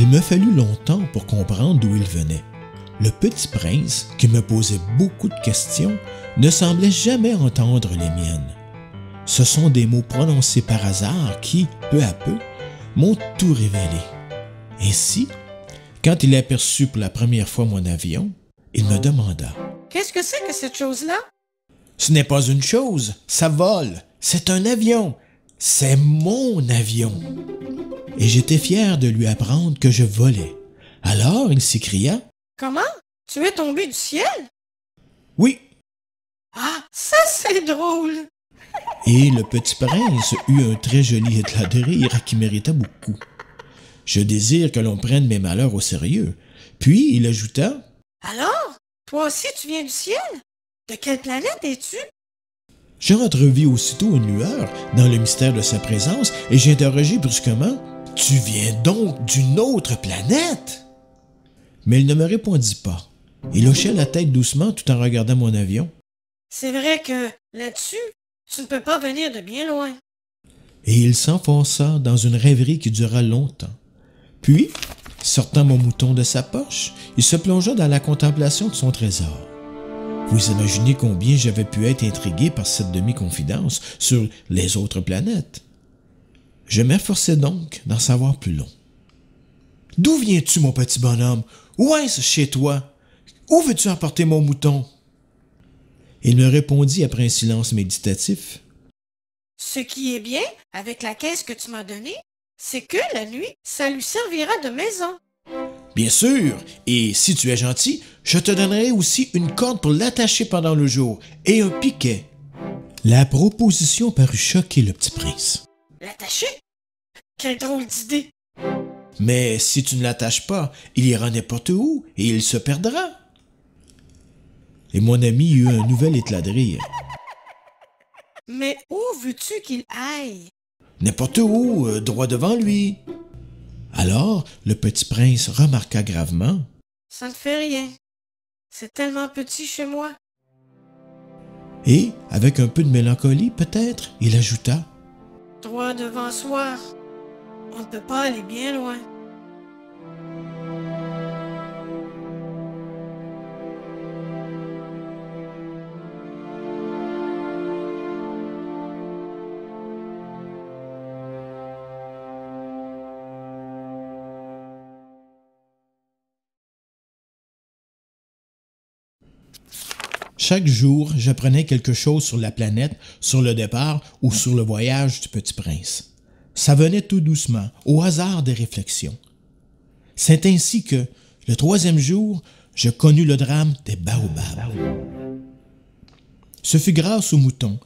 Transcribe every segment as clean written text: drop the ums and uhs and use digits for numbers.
Il me fallut longtemps pour comprendre d'où il venait. Le petit prince, qui me posait beaucoup de questions, ne semblait jamais entendre les miennes. Ce sont des mots prononcés par hasard qui, peu à peu, m'ont tout révélé. Ainsi, quand il aperçut pour la première fois mon avion, il me demanda « Qu'est-ce que c'est que cette chose-là? » « Ce n'est pas une chose, ça vole, c'est un avion, c'est mon avion. » Et j'étais fier de lui apprendre que je volais. Alors il s'écria « Comment? Tu es tombé du ciel? » « Oui. » Ah, ça c'est drôle! Et le petit prince eut un très joli éclat de rire qui méritait beaucoup. Je désire que l'on prenne mes malheurs au sérieux. Puis il ajouta « Alors, toi aussi tu viens du ciel? De quelle planète es-tu? » Je entrevis aussitôt une lueur dans le mystère de sa présence et j'interrogeai brusquement « Tu viens donc d'une autre planète? » Mais il ne me répondit pas. Il hochait la tête doucement tout en regardant mon avion. C'est vrai que, là-dessus, tu ne peux pas venir de bien loin. Et il s'enfonça dans une rêverie qui dura longtemps. Puis, sortant mon mouton de sa poche, il se plongea dans la contemplation de son trésor. Vous imaginez combien j'avais pu être intrigué par cette demi-confidence sur les autres planètes. Je m'efforçais donc d'en savoir plus long. « D'où viens-tu, mon petit bonhomme? Où est-ce chez toi? Où veux-tu emporter mon mouton? » Il me répondit après un silence méditatif. « Ce qui est bien avec la caisse que tu m'as donnée, c'est que la nuit, ça lui servira de maison. » Bien sûr, et si tu es gentil, je te donnerai aussi une corde pour l'attacher pendant le jour et un piquet. La proposition parut choquer le petit prince. L'attacher? Quelle drôle d'idée! Mais si tu ne l'attaches pas, il ira n'importe où et il se perdra. Et mon ami eut un nouvel éclat de rire. Mais où veux-tu qu'il aille? N'importe où, droit devant lui. Alors, le petit prince remarqua gravement. Ça ne fait rien. C'est tellement petit chez moi. Et, avec un peu de mélancolie peut-être, il ajouta. Droit devant soi. On ne peut pas aller bien loin. Chaque jour, j'apprenais quelque chose sur la planète, sur le départ ou sur le voyage du petit prince. Ça venait tout doucement, au hasard des réflexions. C'est ainsi que, le 3e jour, je connus le drame des baobabs. Ce fut grâce aux moutons,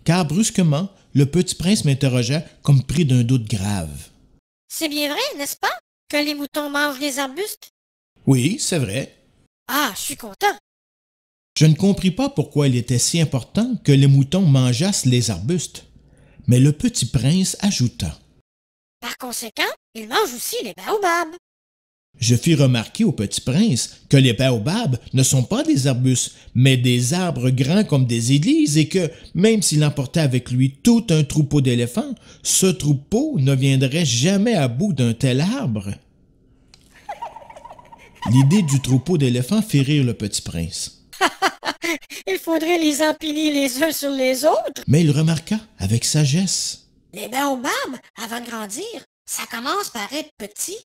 car brusquement, le petit prince m'interrogea comme pris d'un doute grave. « C'est bien vrai, n'est-ce pas, que les moutons mangent les arbustes? »« Oui, c'est vrai. » »« Ah, je suis content. » Je ne compris pas pourquoi il était si important que les moutons mangeassent les arbustes. Mais le petit prince ajouta. « Par conséquent, ils mangent aussi les baobabs. » Je fis remarquer au petit prince que les baobabs ne sont pas des arbustes, mais des arbres grands comme des églises et que, même s'il emportait avec lui tout un troupeau d'éléphants, ce troupeau ne viendrait jamais à bout d'un tel arbre. L'idée du troupeau d'éléphants fit rire le petit prince. Il faudrait les empiler les uns sur les autres. Mais il remarqua avec sagesse. Les baobabs, avant de grandir, ça commence par être petit.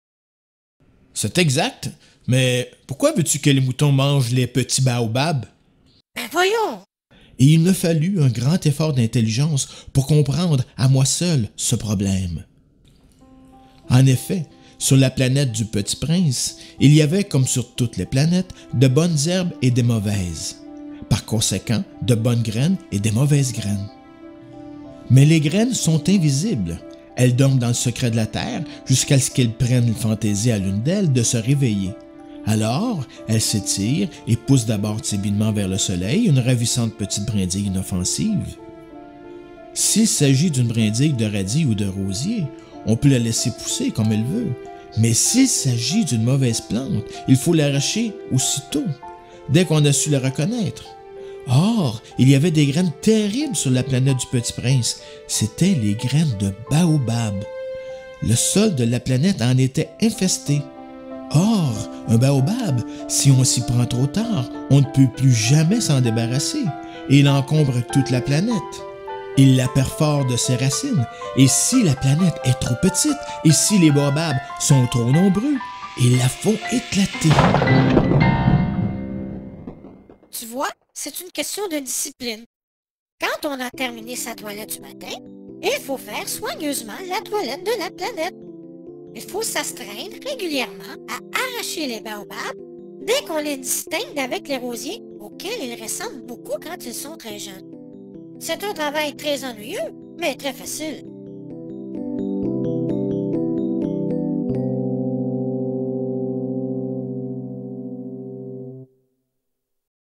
C'est exact, mais pourquoi veux-tu que les moutons mangent les petits baobabs? Ben voyons! Et il me fallut un grand effort d'intelligence pour comprendre à moi seul ce problème. En effet, sur la planète du Petit Prince, il y avait, comme sur toutes les planètes, de bonnes herbes et des mauvaises. Par conséquent, de bonnes graines et des mauvaises graines. Mais les graines sont invisibles. Elles dorment dans le secret de la terre jusqu'à ce qu'elles prennent fantaisie à l'une d'elles de se réveiller. Alors, elles s'étirent et poussent d'abord timidement vers le soleil une ravissante petite brindille inoffensive. S'il s'agit d'une brindille de radis ou de rosier, on peut la laisser pousser comme elle veut. Mais s'il s'agit d'une mauvaise plante, il faut l'arracher aussitôt, dès qu'on a su la reconnaître. Or, il y avait des graines terribles sur la planète du Petit Prince. C'étaient les graines de baobab. Le sol de la planète en était infesté. Or, un baobab, si on s'y prend trop tard, on ne peut plus jamais s'en débarrasser, et il encombre toute la planète. Il la perfore de ses racines, et si la planète est trop petite, et si les baobabs sont trop nombreux, ils la font éclater. Tu vois, c'est une question de discipline. Quand on a terminé sa toilette du matin, il faut faire soigneusement la toilette de la planète. Il faut s'astreindre régulièrement à arracher les baobabs dès qu'on les distingue avec les rosiers auxquels ils ressemblent beaucoup quand ils sont très jeunes. C'est un travail très ennuyeux, mais très facile.